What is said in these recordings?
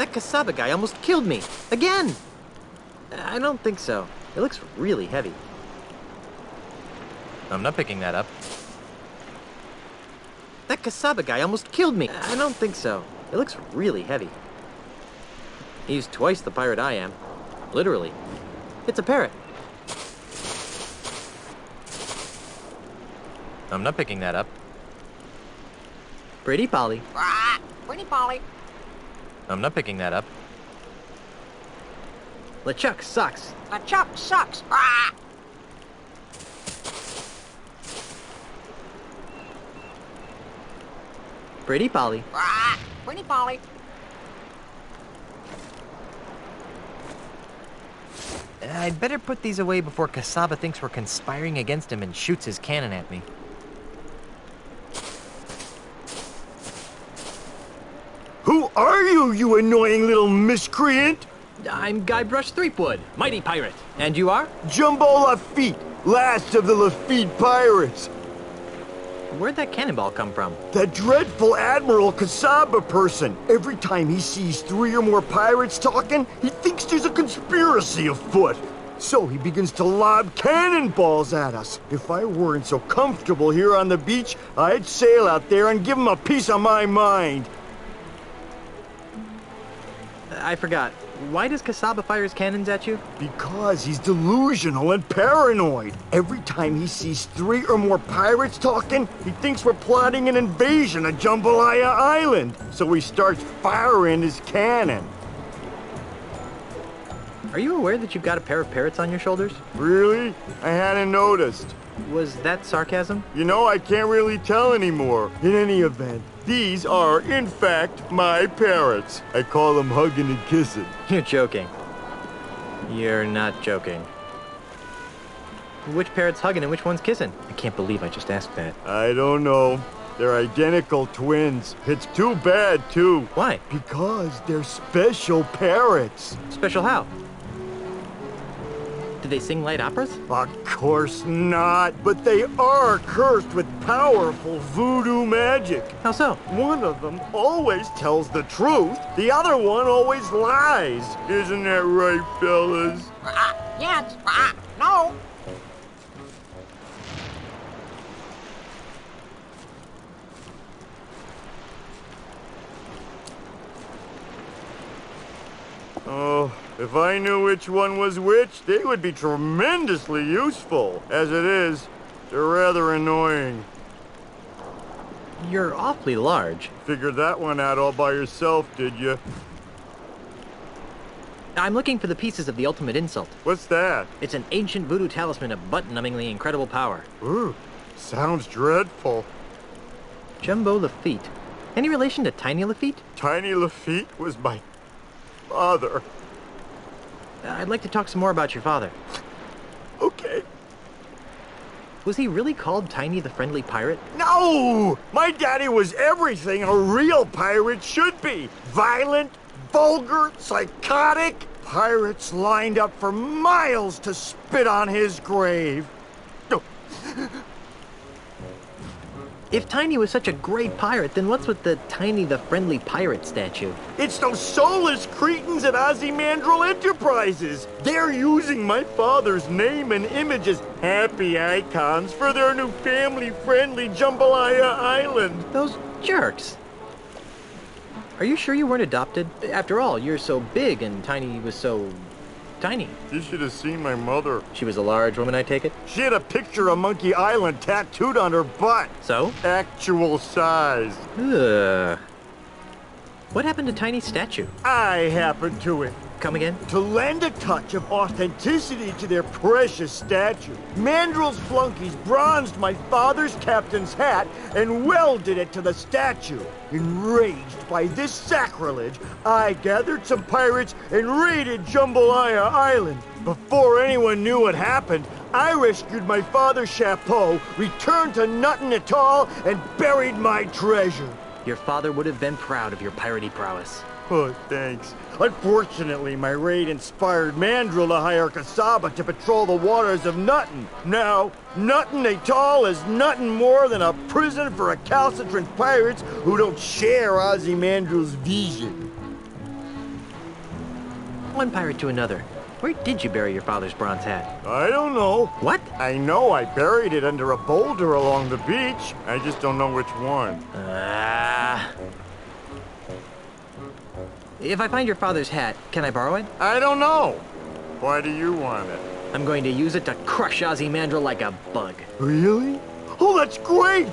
That Kasaba guy almost killed me. Again! I don't think so. It looks really heavy. I'm not picking that up. That Kasaba guy almost killed me. I don't think so. It looks really heavy. He's twice the pirate I am. Literally. It's a parrot. I'm not picking that up. Pretty Polly. Pretty Polly. I'm not picking that up. LeChuck sucks. LeChuck sucks. Pretty Polly. Pretty Polly. I'd better put these away before Kasaba thinks we're conspiring against him and shoots his cannon at me. Who are you, you annoying little miscreant? I'm Guybrush Threepwood, mighty pirate. And you are? Jumbo Lafitte, last of the Lafitte pirates. Where'd that cannonball come from? That dreadful Admiral Kasaba person. Every time he sees 3 or more pirates talking, he thinks there's a conspiracy afoot. So he begins to lob cannonballs at us. If I weren't so comfortable here on the beach, I'd sail out there and give him a piece of my mind. I forgot. Why does Kasaba fire his cannons at you? Because he's delusional and paranoid. Every time he sees 3 or more pirates talking, he thinks we're plotting an invasion of Jambalaya Island. So he starts firing his cannon. Are you aware that you've got a pair of parrots on your shoulders? Really? I hadn't noticed. Was that sarcasm? You know, I can't really tell anymore. In any event, these are, in fact, my parrots. I call them hugging and kissing. You're joking. You're not joking. Which parrot's hugging and which one's kissing? I can't believe I just asked that. I don't know. They're identical twins. It's too bad, too. Why? Because they're special parrots. Special how? Do they sing light operas? Of course not, but they are cursed with powerful voodoo magic. How so? One of them always tells the truth, the other one always lies. Isn't that right, fellas? Yes. No. Oh, if I knew which one was which, they would be tremendously useful. As it is, they're rather annoying. You're awfully large. Figured that one out all by yourself, did you? I'm looking for the pieces of the ultimate insult. What's that? It's an ancient voodoo talisman of butt-numbingly incredible power. Ooh, sounds dreadful. Jumbo Lafitte. Any relation to Tiny Lafitte? Tiny Lafitte was my father. I'd like to talk some more about your father. Okay. Was he really called Tiny the Friendly Pirate? No! My daddy was everything a real pirate should be. Violent, vulgar, psychotic. Pirates lined up for miles to spit on his grave. If Tiny was such a great pirate, then what's with the Tiny the Friendly Pirate statue? It's those soulless cretins at Ozymandial Enterprises. They're using my father's name and image as happy icons for their new family-friendly Jambalaya Island. Those jerks. Are you sure you weren't adopted? After all, you're so big and Tiny was so tiny. You should have seen my mother. She was a large woman, I take it? She had a picture of Monkey Island tattooed on her butt. So? Actual size. Ugh. What happened to Tiny's statue? I happened to it. Come again? To lend a touch of authenticity to their precious statue, Mandrill's flunkies bronzed my father's captain's hat and welded it to the statue. Enraged by this sacrilege, I gathered some pirates and raided Jambalaya Island. Before anyone knew what happened, I rescued my father's chapeau, returned to Nuttin Atoll, and buried my treasure. Your father would have been proud of your piratey prowess. Oh, thanks. Unfortunately, my raid inspired Mandrill to hire Kasaba to patrol the waters of Nuttin. Now, Nuttin Atoll is nothing more than a prison for recalcitrant pirates who don't share Ozymandial's vision. one pirate to another. Where did you bury your father's bronze hat? I don't know. What? I know I buried it under a boulder along the beach. I just don't know which one. If I find your father's hat, can I borrow it? I don't know. Why do you want it? I'm going to use it to crush Ozymandias like a bug. Really? Oh, that's great!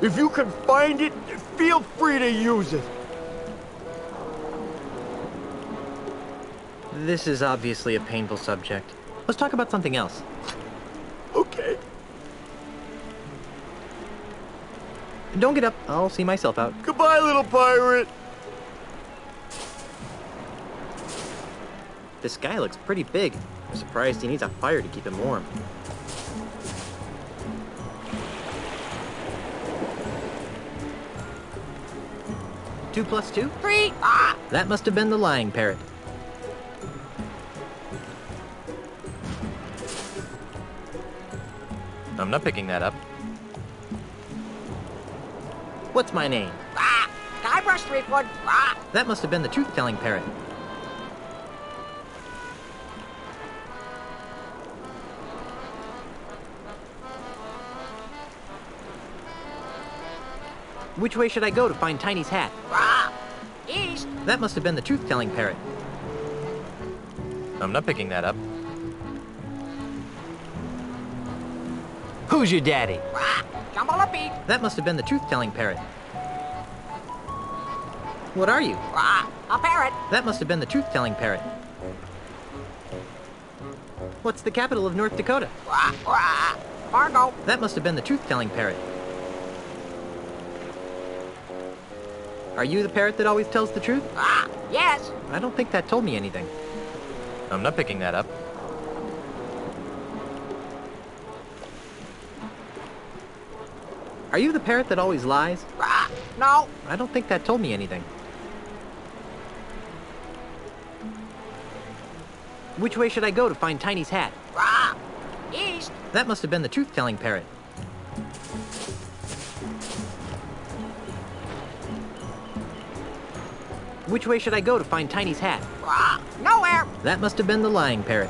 If you can find it, feel free to use it. This is obviously a painful subject. Let's talk about something else. Okay. Don't get up. I'll see myself out. Goodbye, little pirate. This guy looks pretty big. I'm surprised he needs a fire to keep him warm. Two plus two? 3. That must have been the lying parrot. I'm not picking that up. What's my name? Guybrush Threepwood. That must have been the truth-telling parrot. Which way should I go to find Tiny's hat? East. That must have been the truth-telling parrot. I'm not picking that up. Who's your daddy? Jumbleupy. That must have been the truth-telling parrot. What are you? A parrot. That must have been the truth-telling parrot. What's the capital of North Dakota? Fargo. That must have been the truth-telling parrot. Are you the parrot that always tells the truth? Yes. I don't think that told me anything. I'm not picking that up. Are you the parrot that always lies? No. I don't think that told me anything. Which way should I go to find Tiny's hat? East. That must have been the truth-telling parrot. Which way should I go to find Tiny's hat? Nowhere. That must have been the lying parrot.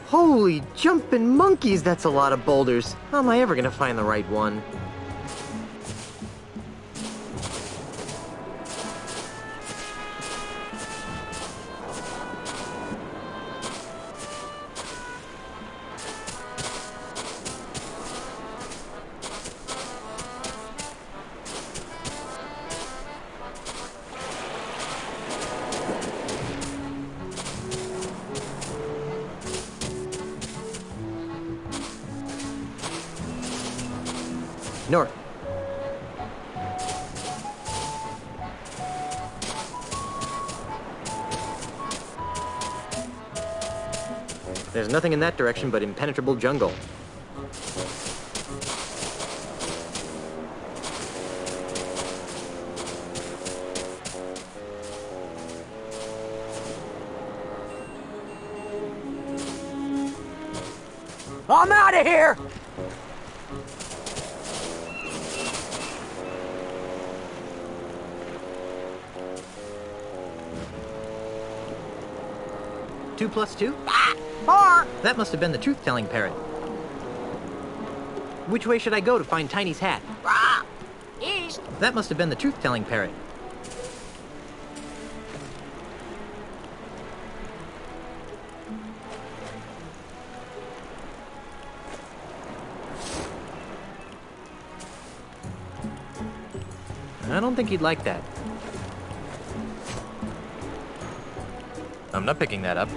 Holy jumping monkeys, that's a lot of boulders. How am I ever gonna find the right one? North. There's nothing in that direction but impenetrable jungle. I'm out of here. Two plus two? 4. That must have been the truth-telling parrot. Which way should I go to find Tiny's hat? East. That must have been the truth-telling parrot. I don't think he'd like that. I'm not picking that up.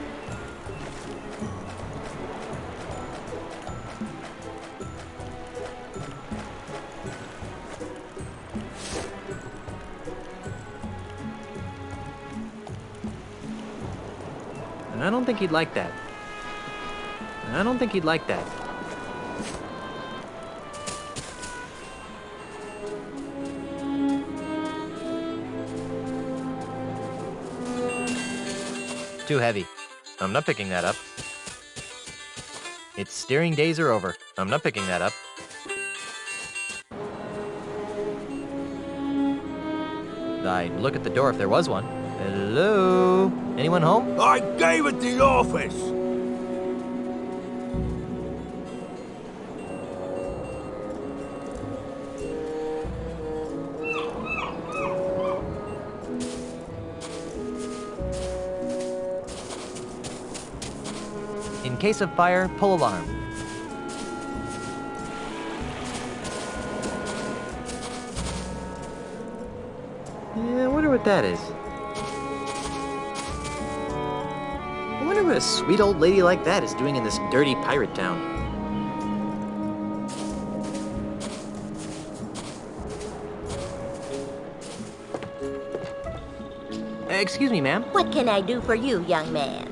I don't think he'd like that. I don't think he'd like that. Too heavy. I'm not picking that up. Its steering days are over. I'm not picking that up. I'd look at the door if there was one. Hello? Anyone home? I gave it the office. In case of fire, pull alarm. Yeah, I wonder what that is. I wonder what a sweet old lady like that is doing in this dirty pirate town. Excuse me, ma'am. What can I do for you, young man?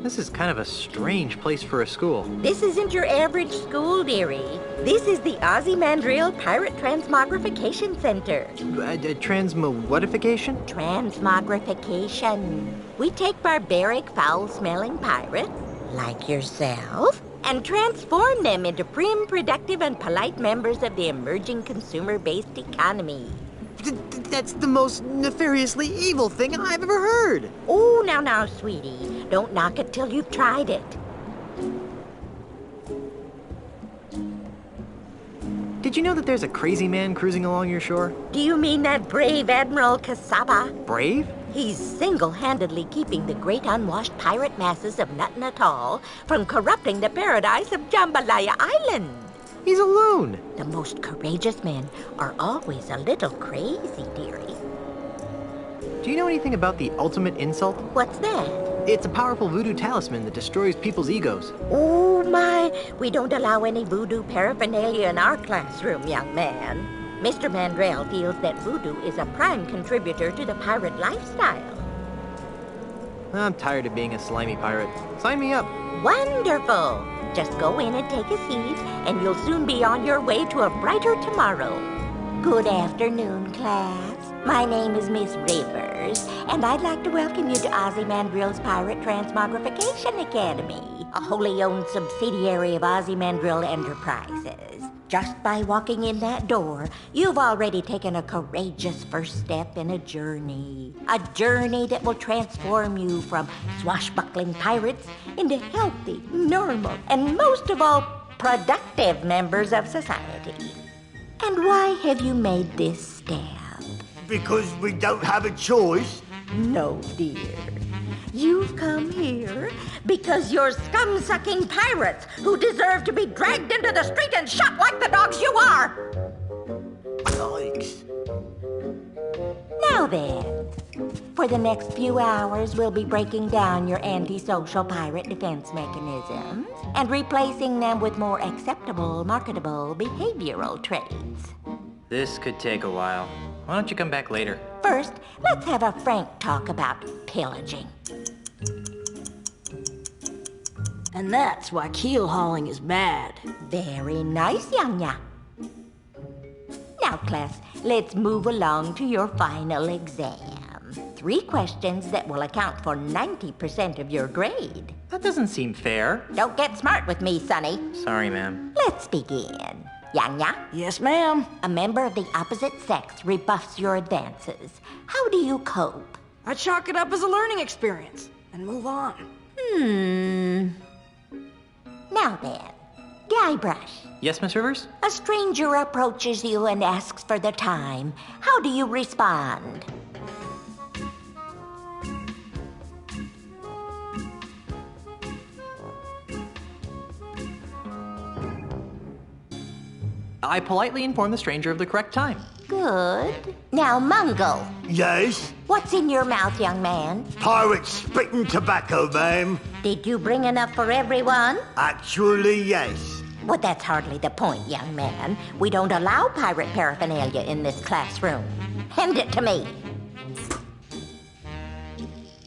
This is kind of a strange place for a school. This isn't your average school, dearie. This is the Ozymandias Pirate Transmogrification Center. Transmodification? Transmogrification. We take barbaric, foul-smelling pirates, like yourself, and transform them into prim, productive, and polite members of the emerging consumer-based economy. That's the most nefariously evil thing I've ever heard. Oh, now, sweetie. Don't knock it till you've tried it. Did you know that there's a crazy man cruising along your shore? Do you mean that brave Admiral Kasaba? Brave? He's single-handedly keeping the great unwashed pirate masses of Nuttin Atoll from corrupting the paradise of Jambalaya Island. He's a loon. The most courageous men are always a little crazy, dearie. Do you know anything about the ultimate insult? What's that? It's a powerful voodoo talisman that destroys people's egos. Oh, my. We don't allow any voodoo paraphernalia in our classroom, young man. Mr. Mandrell feels that voodoo is a prime contributor to the pirate lifestyle. I'm tired of being a slimy pirate. Sign me up. Wonderful. Just go in and take a seat, and you'll soon be on your way to a brighter tomorrow. Good afternoon, class. My name is Miss Rivers, and I'd like to welcome you to Ozymandias Pirate Transmogrification Academy, a wholly owned subsidiary of Ozymandias Enterprises. Just by walking in that door, you've already taken a courageous first step in a journey. A journey that will transform you from swashbuckling pirates into healthy, normal, and most of all, productive members of society. And why have you made this step? Because we don't have a choice. No, dear. You've come here because you're scum-sucking pirates who deserve to be dragged into the street and shot like the dogs you are! Yikes. Now then, for the next few hours, we'll be breaking down your antisocial pirate defense mechanisms and replacing them with more acceptable, marketable behavioral traits. This could take a while. Why don't you come back later? First, let's have a frank talk about pillaging. And that's why keel hauling is bad. Very nice, Yanya. Now, class, let's move along to your final exam. 3 questions that will account for 90% of your grade. That doesn't seem fair. Don't get smart with me, Sonny. Sorry, ma'am. Let's begin. Yanya, Yes, ma'am. a member of the opposite sex rebuffs your advances. How do you cope? I chalk it up as a learning experience and move on. Now then, Guybrush. Yes, Miss Rivers? A stranger approaches you and asks for the time. How do you respond? I politely inform the stranger of the correct time. Good. Now, Mungo. Yes? What's in your mouth, young man? Pirates spitting tobacco, ma'am. Did you bring enough for everyone? Actually, yes. Well, that's hardly the point, young man. We don't allow pirate paraphernalia in this classroom. Hand it to me.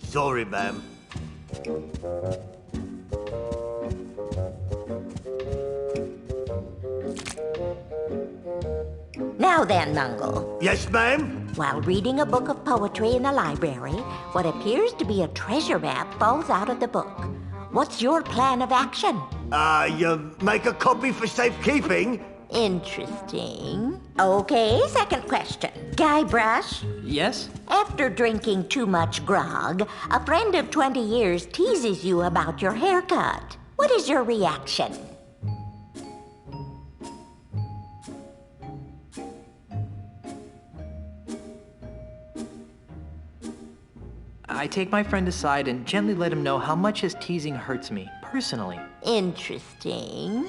Sorry, ma'am. Now then, Mungo. Yes, ma'am? While reading a book of poetry in the library, what appears to be a treasure map falls out of the book. What's your plan of action? You make a copy for safekeeping, Interesting. Okay, second question. Guybrush, Yes? after drinking too much grog, a friend of 20 years teases you about your haircut. What is your reaction? I take my friend aside and gently let him know how much his teasing hurts me, personally. Interesting.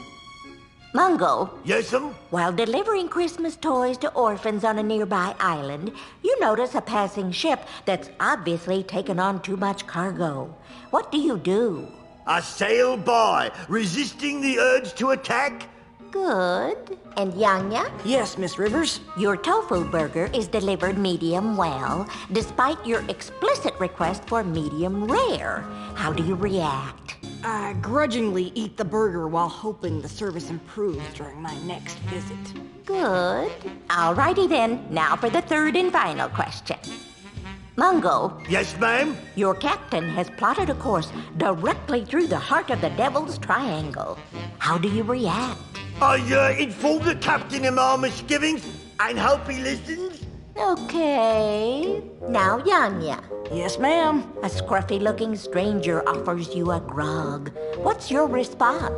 Mungo, Yes'm? while delivering Christmas toys to orphans on a nearby island, you notice a passing ship that's obviously taken on too much cargo. What do you do? I sail by, resisting the urge to attack. Good. And Yanya, Yes, Miss Rivers. your tofu burger is delivered medium well, despite your explicit request for medium rare. How do you react? I grudgingly eat the burger while hoping the service improves during my next visit. Good. Alrighty then, now for the third and final question. Mungo, Yes, ma'am? your captain has plotted a course directly through the heart of the Devil's Triangle. How do you react? I inform the captain of my misgivings and hope he listens. Okay. Now, Yanya. Yes, ma'am. A scruffy-looking stranger offers you a grog. What's your response?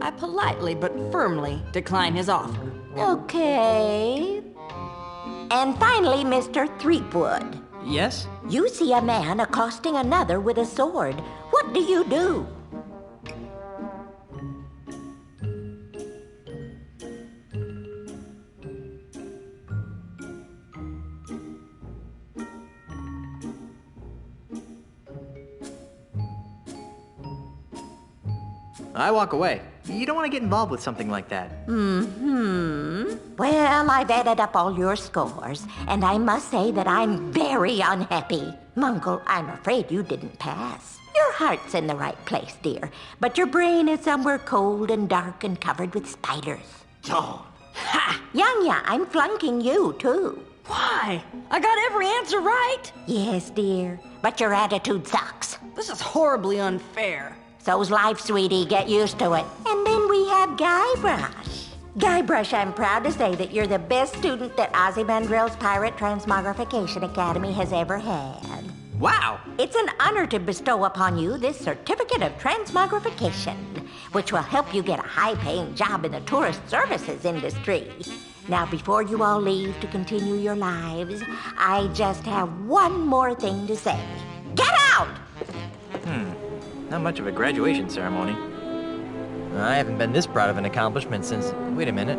I politely but firmly decline his offer. Okay. And finally, Mr. Threepwood. Yes? You see a man accosting another with a sword. What do you do? I walk away. You don't want to get involved with something like that. Well, I've added up all your scores, and I must say that I'm very unhappy. Mungo, I'm afraid you didn't pass. Your heart's in the right place, dear, but your brain is somewhere cold and dark and covered with spiders. Oh, Ha! Yanya, I'm flunking you, too. Why? I got every answer right. Yes, dear, but your attitude sucks. This is horribly unfair. So's life, sweetie. Get used to it. And then we have Guybrush. Guybrush, I'm proud to say that you're the best student that Ozymandias Pirate Transmogrification Academy has ever had. Wow! It's an honor to bestow upon you this certificate of transmogrification, which will help you get a high-paying job in the tourist services industry. Now, before you all leave to continue your lives, I just have one more thing to say. Get out! Not much of a graduation ceremony. I haven't been this proud of an accomplishment since... Wait a minute.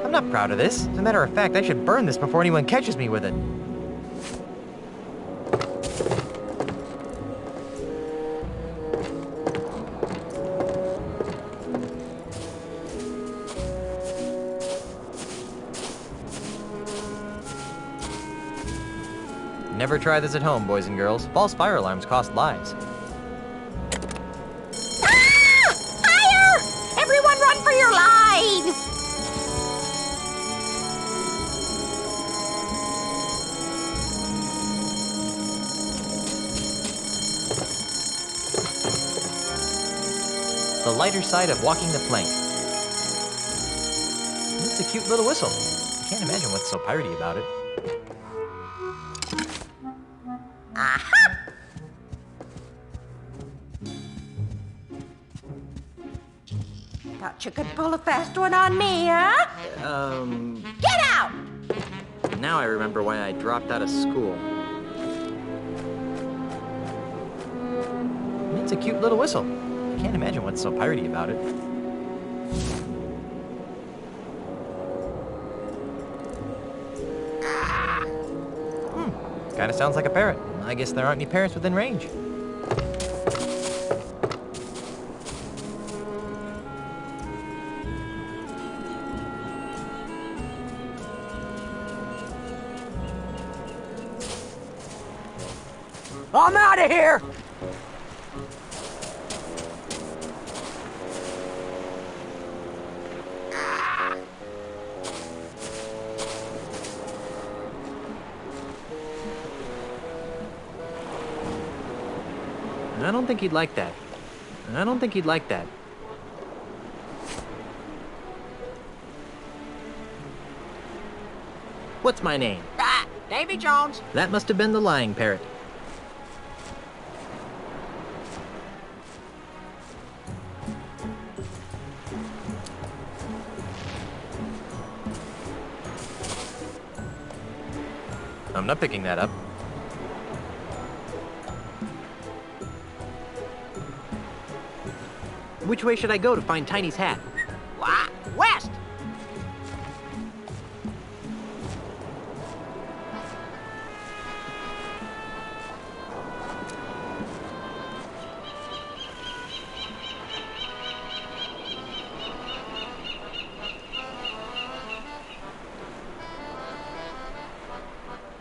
I'm not proud of this. As a matter of fact, I should burn this before anyone catches me with it. Never try this at home, boys and girls. False fire alarms cost lives. Ah! Fire! Everyone run for your lives! The lighter side of walking the plank. It's a cute little whistle. I can't imagine what's so piratey about it. Aha! Thought you could pull a fast one on me, huh? Get out! Now I remember why I dropped out of school. It's a cute little whistle. I can't imagine what's so piratey about it. Kinda sounds like a parrot. I guess there aren't any parrots within range. I'm out of here! I don't think he'd like that. I don't think he'd like that. What's my name? Davy Jones. That must have been the lying parrot. I'm not picking that up. Which way should I go to find Tiny's hat? West.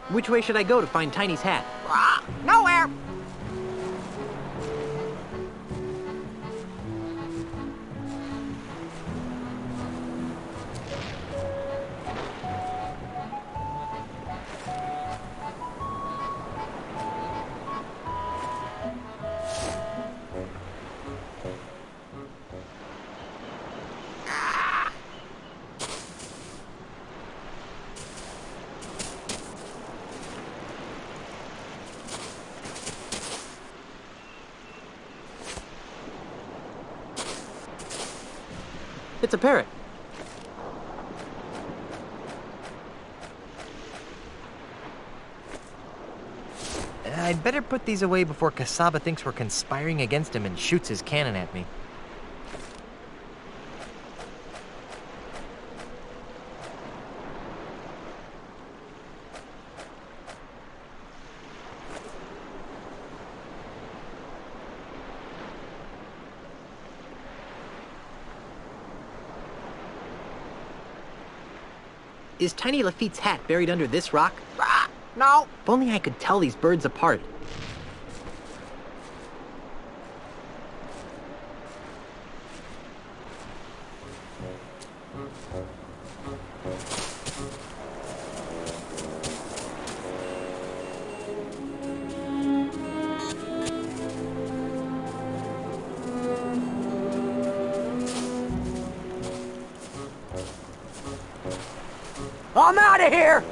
Which way should I go to find Tiny's hat? Nowhere. It's a parrot. I'd better put these away before Kasaba thinks we're conspiring against him and shoots his cannon at me. Is Tiny Lafitte's hat buried under this rock? No. If only I could tell these birds apart. I'm out of here.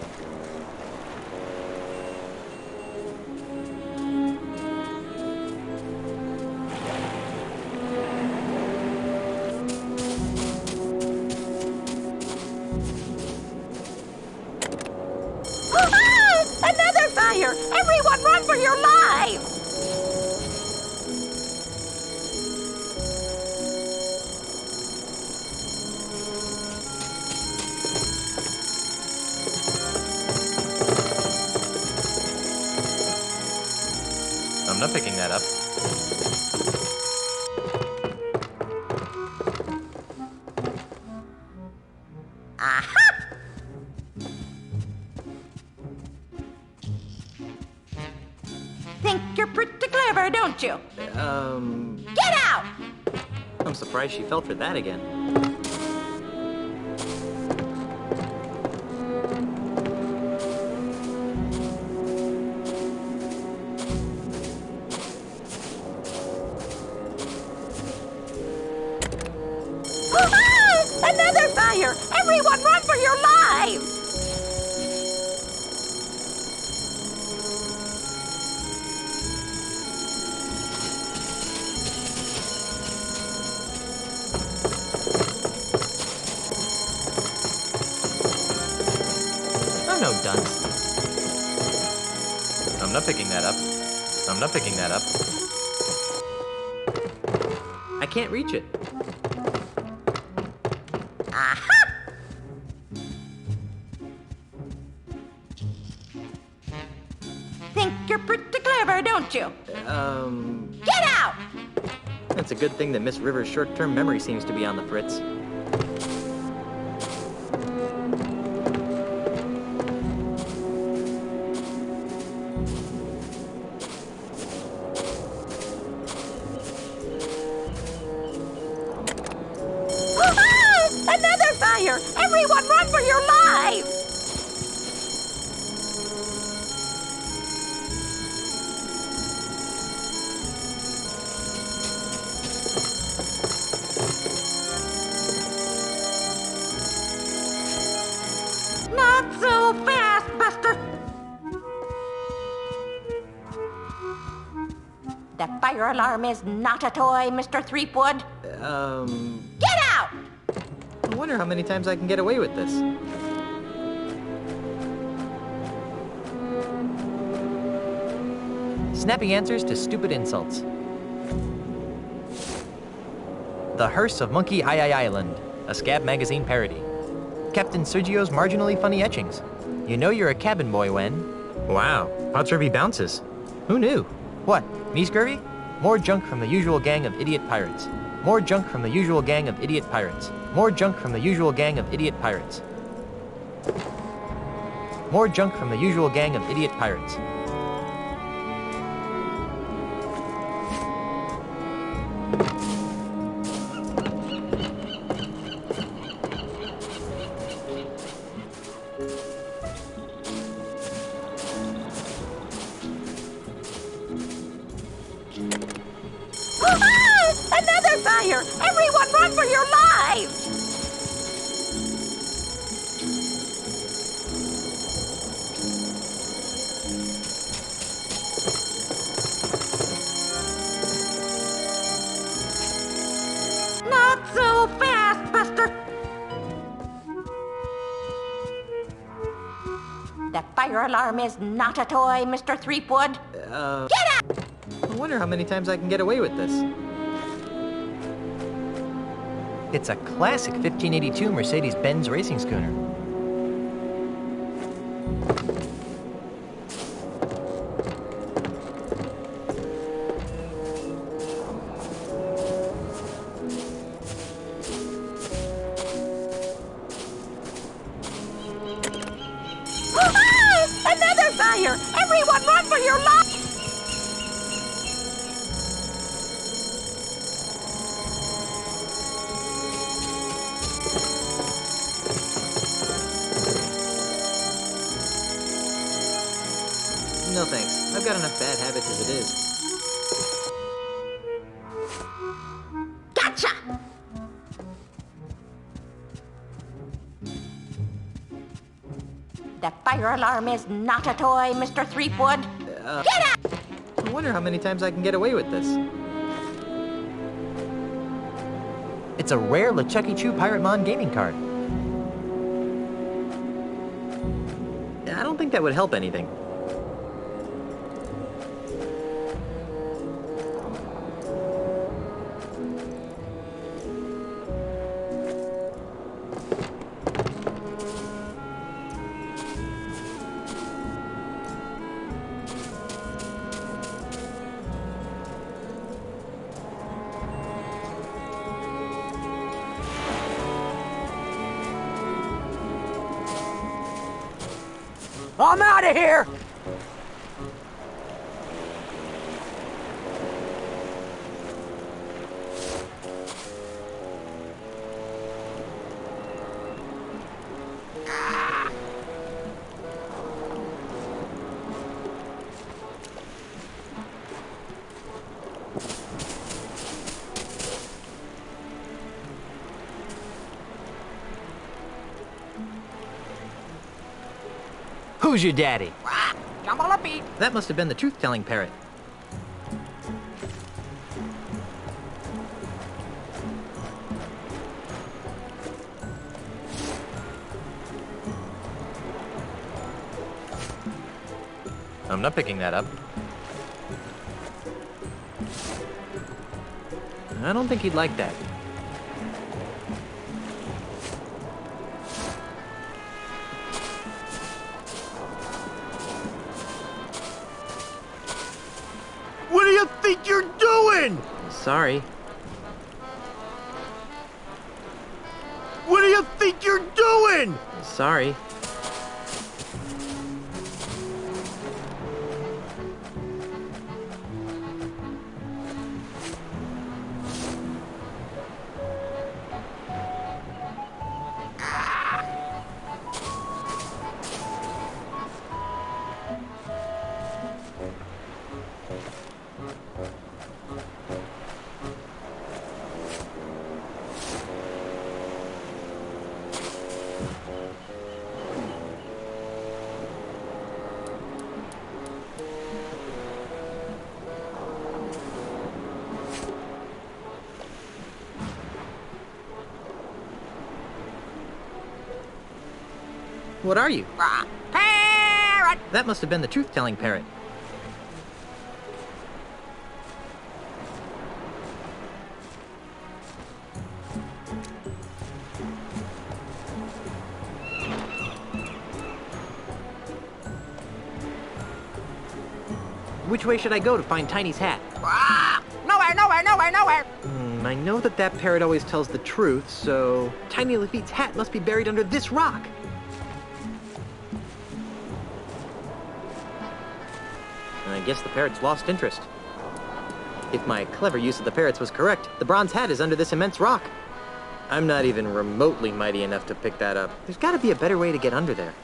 Another fire! Everyone run for your lives! I'm not picking that up. Aha! Think you're pretty clever, don't you? Get out! I'm surprised she fell for that again. Another fire! Everyone run for your lives! I'm no dunce. I'm not picking that up. I'm not picking that up. I can't reach it. Aha! Think you're pretty clever, don't you? Get out! It's a good thing that Miss River's short-term memory seems to be on the fritz. Another fire! Everyone run for your lives! The fire alarm is not a toy, Mr. Threepwood. Get out! I wonder how many times I can get away with this. Snappy answers to stupid insults. The Hearse of Monkey Island, a Scab magazine parody. Captain Sergio's marginally funny etchings. You know you're a cabin boy when... Wow, how Scurvy bounces. Who knew? What, me Scurvy? More junk from the usual gang of idiot pirates. More junk from the usual gang of idiot pirates. More junk from the usual gang of idiot pirates. More junk from the usual gang of idiot pirates. Another fire! Everyone run for your lives! Not so fast, Buster! The fire alarm is not a toy, Mr. Threepwood. Get out! I wonder how many times I can get away with this. It's a classic 1582 Mercedes-Benz racing schooner. Another fire! Everyone run for your lives! No thanks. I've got enough bad habits as it is. Gotcha! The fire alarm is not a toy, Mr. Threepwood. Get out! I wonder how many times I can get away with this. It's a rare LeChucky Chew Pirate Mon gaming card. I don't think that would help anything. I'm out of here! Who's your daddy? Yummalapee. That must have been the truth-telling parrot. I'm not picking that up. I don't think he'd like that. What do you think you're doing? Sorry. What do you think you're doing? Sorry. What are you? Parrot! That must have been the truth-telling parrot. Which way should I go to find Tiny's hat? Nowhere, nowhere, nowhere, nowhere! I know that that parrot always tells the truth, so Tiny Lafitte's hat must be buried under this rock. I guess the parrot's lost interest. If my clever use of the parrots was correct, the bronze hat is under this immense rock. I'm not even remotely mighty enough to pick that up. There's gotta be a better way to get under there.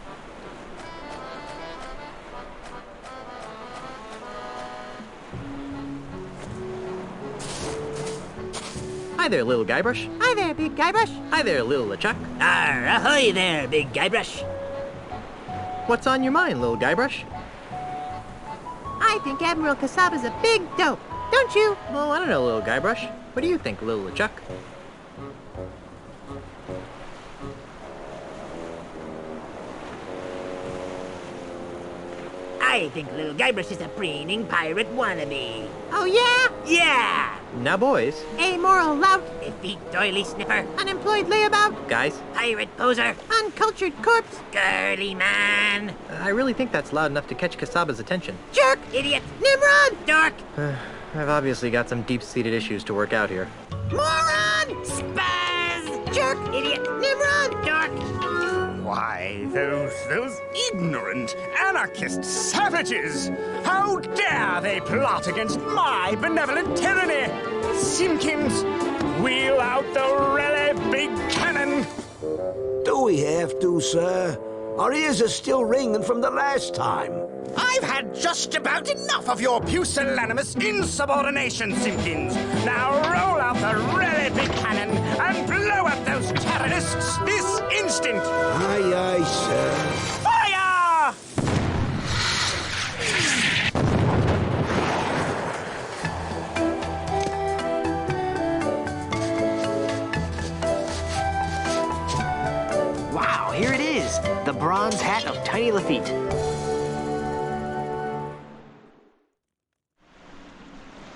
Hi there, little Guybrush. Hi there, big Guybrush. Hi there, little LeChuck. Ahoy there, big Guybrush. What's on your mind, little Guybrush? I think Admiral Kasaba's a big dope, don't you? Well, I don't know, little Guybrush. What do you think, little LeChuck? I think little Guybrush is a preening pirate wannabe. Oh, yeah? Yeah! Now, boys. Amoral lout. Effete doily sniffer. Unemployed layabout. Guys, Pirate poser. Uncultured corpse. Girly man. I really think that's loud enough to catch Kasaba's attention. Jerk. Idiot. Nimrod. Dork. I've obviously got some deep-seated issues to work out here. Moron. Spaz. Jerk. Idiot. Nimrod. Dork. Why, those ignorant anarchist savages! How dare they plot against my benevolent tyranny! Simpkins, wheel out the really big cannon! Do we have to, sir? Our ears are still ringing from the last time. I've had just about enough of your pusillanimous insubordination, Simpkins! Now roll out the really big cannon and blow up those terrorists this instant! Aye, aye, sir. Fire! Wow, here it is. The bronze hat of Tiny Lafitte.